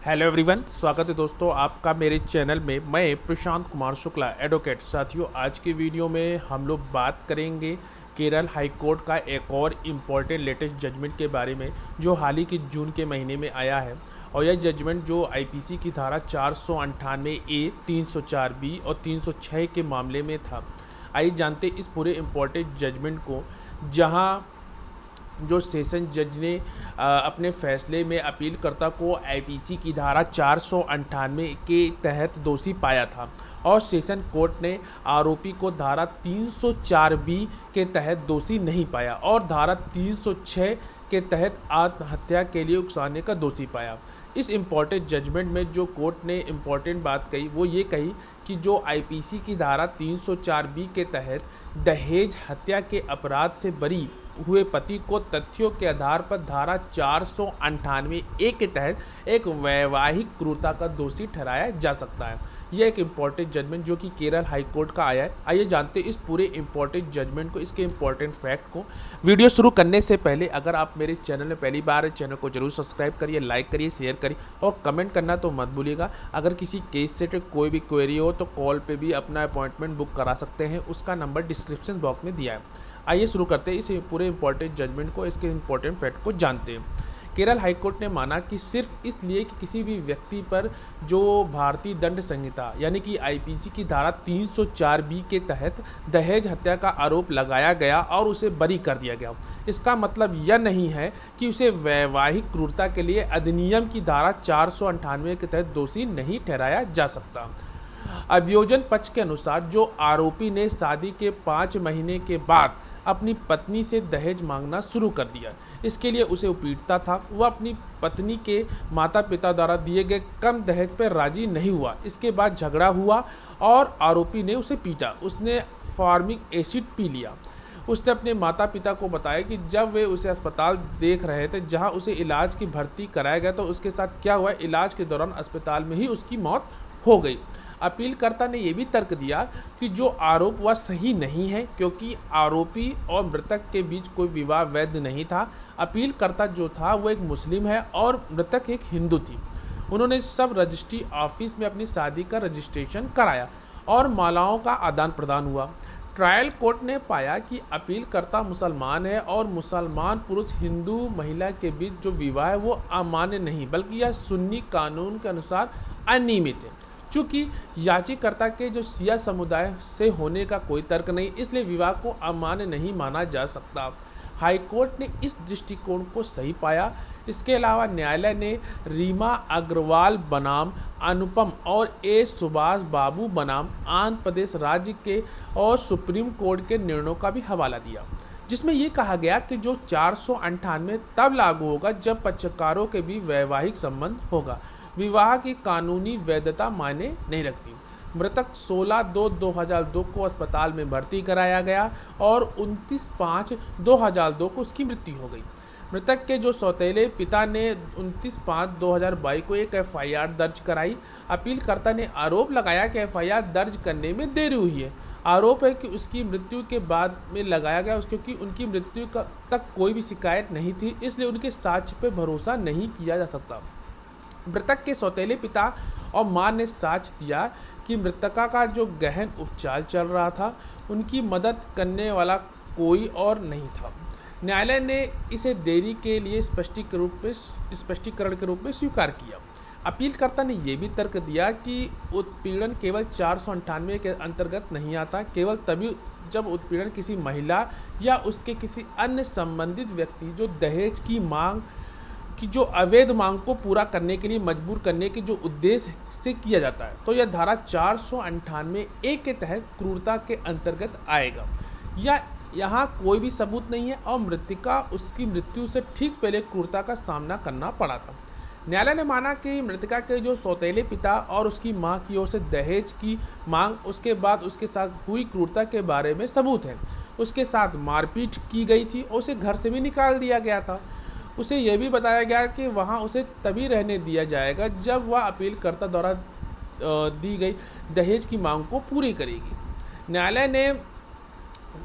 Hello everyone, स्वागत है दोस्तों आपका मेरे चैनल में। मैं प्रशांत कुमार शुक्ला, एडवोकेट। साथियों, आज की वीडियो में हम लोग बात करेंगे केरल हाई कोर्ट का एक और इम्पॉर्टेंट लेटेस्ट जजमेंट के बारे में, जो हाल ही के जून के महीने में आया है। और यह जजमेंट जो आईपीसी की धारा 498A, 304B और 306 के मामले में था। आइए जानते इस पूरे इम्पॉर्टेंट जजमेंट को, जहां जो सेशन जज ने अपने फैसले में अपीलकर्ता को आईपीसी की धारा 498 के तहत दोषी पाया था और सेशन कोर्ट ने आरोपी को धारा 304B के तहत दोषी नहीं पाया और धारा 306 के तहत आत्महत्या के लिए उकसाने का दोषी पाया। इस इम्पॉर्टेंट जजमेंट में जो कोर्ट ने इम्पॉर्टेंट बात कही वो ये कही कि जो आईपीसी की धारा 304B के तहत दहेज हत्या के अपराध से बरी हुए पति को तथ्यों के आधार पर धारा 498A के तहत एक वैवाहिक क्रूरता का दोषी ठहराया जा सकता है। यह एक इम्पॉर्टेंट जजमेंट जो कि केरल हाई कोर्ट का आया है। आइए जानते इस पूरे इम्पॉर्टेंट जजमेंट को, इसके इम्पॉर्टेंट फैक्ट को। वीडियो शुरू करने से पहले अगर आप मेरे चैनल में पहली बार है, चैनल को जरूर सब्सक्राइब करिए, लाइक करिए, शेयर करिए और कमेंट करना तो मत भूलिएगा। अगर किसी केस से कोई भी क्वेरी हो तो कॉल पे भी अपना अपॉइंटमेंट बुक करा सकते हैं, उसका नंबर डिस्क्रिप्शन बॉक्स में दिया है। आइए शुरू करते हैं इस पूरे इम्पॉर्टेंट जजमेंट को, इसके इम्पॉर्टेंट फैक्ट को जानते हैं। केरल हाई कोर्ट ने माना कि सिर्फ इसलिए कि किसी भी व्यक्ति पर जो भारतीय दंड संहिता यानी कि आईपीसी की धारा 304B के तहत दहेज हत्या का आरोप लगाया गया और उसे बरी कर दिया गया, इसका मतलब यह नहीं है कि उसे वैवाहिक क्रूरता के लिए अधिनियम की धारा 498 के तहत दोषी नहीं ठहराया जा सकता। अभियोजन पक्ष के अनुसार जो आरोपी ने शादी के 5 महीने के बाद अपनी पत्नी से दहेज मांगना शुरू कर दिया, इसके लिए उसे पीटता था। वह अपनी पत्नी के माता पिता द्वारा दिए गए कम दहेज पर राजी नहीं हुआ। इसके बाद झगड़ा हुआ और आरोपी ने उसे पीटा। उसने फॉर्मिक एसिड पी लिया। उसने अपने माता पिता को बताया कि जब वे उसे अस्पताल देख रहे थे जहां उसे इलाज की भर्ती कराया गया, तो उसके साथ क्या हुआ, इलाज के दौरान अस्पताल में ही उसकी मौत हो गई। अपीलकर्ता ने यह भी तर्क दिया कि जो आरोप वह सही नहीं है, क्योंकि आरोपी और मृतक के बीच कोई विवाह वैध नहीं था। अपीलकर्ता जो था वो एक मुस्लिम है और मृतक एक हिंदू थी। उन्होंने सब रजिस्ट्री ऑफिस में अपनी शादी का रजिस्ट्रेशन कराया और मालाओं का आदान प्रदान हुआ। ट्रायल कोर्ट ने पाया कि अपीलकर्ता मुसलमान है और मुसलमान पुरुष हिंदू महिला के बीच जो विवाह है वो अमान्य नहीं, बल्कि यह सुन्नी कानून के अनुसार अनियमित है। चूँकि याचिकाकर्ता के जो सिया समुदाय से होने का कोई तर्क नहीं, इसलिए विवाह को अमान्य नहीं माना जा सकता। हाईकोर्ट ने इस दृष्टिकोण को सही पाया। इसके अलावा न्यायालय ने रीमा अग्रवाल बनाम अनुपम और ए सुभाष बाबू बनाम आंध्र प्रदेश राज्य के और सुप्रीम कोर्ट के निर्णयों का भी हवाला दिया, जिसमें ये कहा गया कि जो 498 तब लागू होगा जब पक्षकारों के भी वैवाहिक संबंध होगा। विवाह की कानूनी वैधता मायने नहीं रखती। मृतक 16/2/2002 को अस्पताल में भर्ती कराया गया और 29/5/2002 को उसकी मृत्यु हो गई। मृतक के जो सौतेले पिता ने 29/5/2022 को एक एफआईआर दर्ज कराई। अपीलकर्ता ने आरोप लगाया कि एफआईआर दर्ज करने में देरी हुई है। आरोप है कि उसकी मृत्यु के बाद में लगाया गया, क्योंकि उनकी मृत्यु तक कोई भी शिकायत नहीं थी, इसलिए उनके साक्ष्य पर भरोसा नहीं किया जा सकता। मृतक के सौतेले पिता और मां ने साक्ष्य दिया कि मृतका का जो गहन उपचार चल रहा था, उनकी मदद करने वाला कोई और नहीं था। न्यायालय ने इसे देरी के लिए स्पष्टीकरण के रूप में स्वीकार किया। अपीलकर्ता ने यह भी तर्क दिया कि उत्पीड़न केवल 498 के अंतर्गत नहीं आता, केवल तभी जब उत्पीड़न किसी महिला या उसके किसी अन्य संबंधित व्यक्ति जो दहेज की मांग कि जो अवैध मांग को पूरा करने के लिए मजबूर करने के जो उद्देश्य से किया जाता है, तो यह धारा 498A के तहत क्रूरता के अंतर्गत आएगा। या यहाँ कोई भी सबूत नहीं है और मृतका उसकी मृत्यु से ठीक पहले क्रूरता का सामना करना पड़ा था। न्यायालय ने माना कि मृतका के जो सौतेले पिता और उसकी मां की ओर से दहेज की मांग, उसके बाद उसके साथ हुई क्रूरता के बारे में सबूत है। उसके साथ मारपीट की गई थी और उसे घर से भी निकाल दिया गया था। उसे यह भी बताया गया कि वहां उसे तभी रहने दिया जाएगा जब वह अपीलकर्ता द्वारा दी गई दहेज की मांग को पूरी करेगी। न्यायालय ने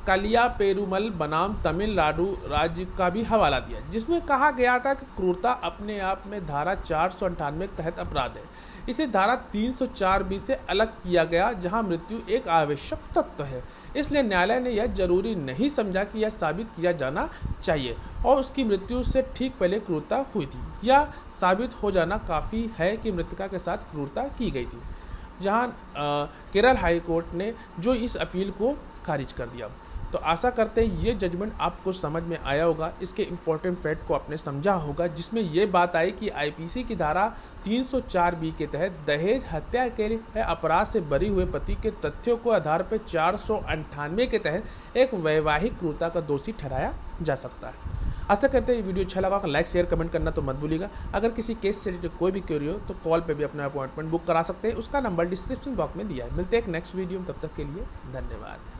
कलिया पेरुमल बनाम तमिलनाडु राज्य का भी हवाला दिया, जिसमें कहा गया था कि क्रूरता अपने आप में धारा 498 के तहत अपराध है। इसे धारा 304 से अलग किया गया, जहां मृत्यु एक आवश्यक तत्व है। इसलिए न्यायालय ने यह जरूरी नहीं समझा कि यह साबित किया जाना चाहिए और उसकी मृत्यु से ठीक पहले क्रूरता हुई थी। यह साबित हो जाना काफ़ी है कि मृतका के साथ क्रूरता की गई थी, जहां केरल हाई कोर्ट ने जो इस अपील को खारिज कर दिया। तो आशा करते हैं ये जजमेंट आपको समझ में आया होगा, इसके इम्पोर्टेंट फैक्ट को आपने समझा होगा, जिसमें ये बात आई कि आईपीसी की धारा 304 के तहत दहेज हत्या के अपराध से बरी हुए पति के तथ्यों को आधार पर 498 के तहत एक वैवाहिक क्रूरता का दोषी ठहराया जा सकता है। आशा करते हैं ये वीडियो अच्छा लगा, लाइक शेयर कमेंट करना तो मत भूलिएगा। अगर किसी केस से रिलेटेड कोई भी क्वेरी हो तो कॉल पे भी अपना अपॉइंटमेंट बुक करा सकते हैं, उसका नंबर डिस्क्रिप्शन बॉक्स में दिया है। मिलते हैं एक नेक्स्ट वीडियो में, तब तक के लिए धन्यवाद।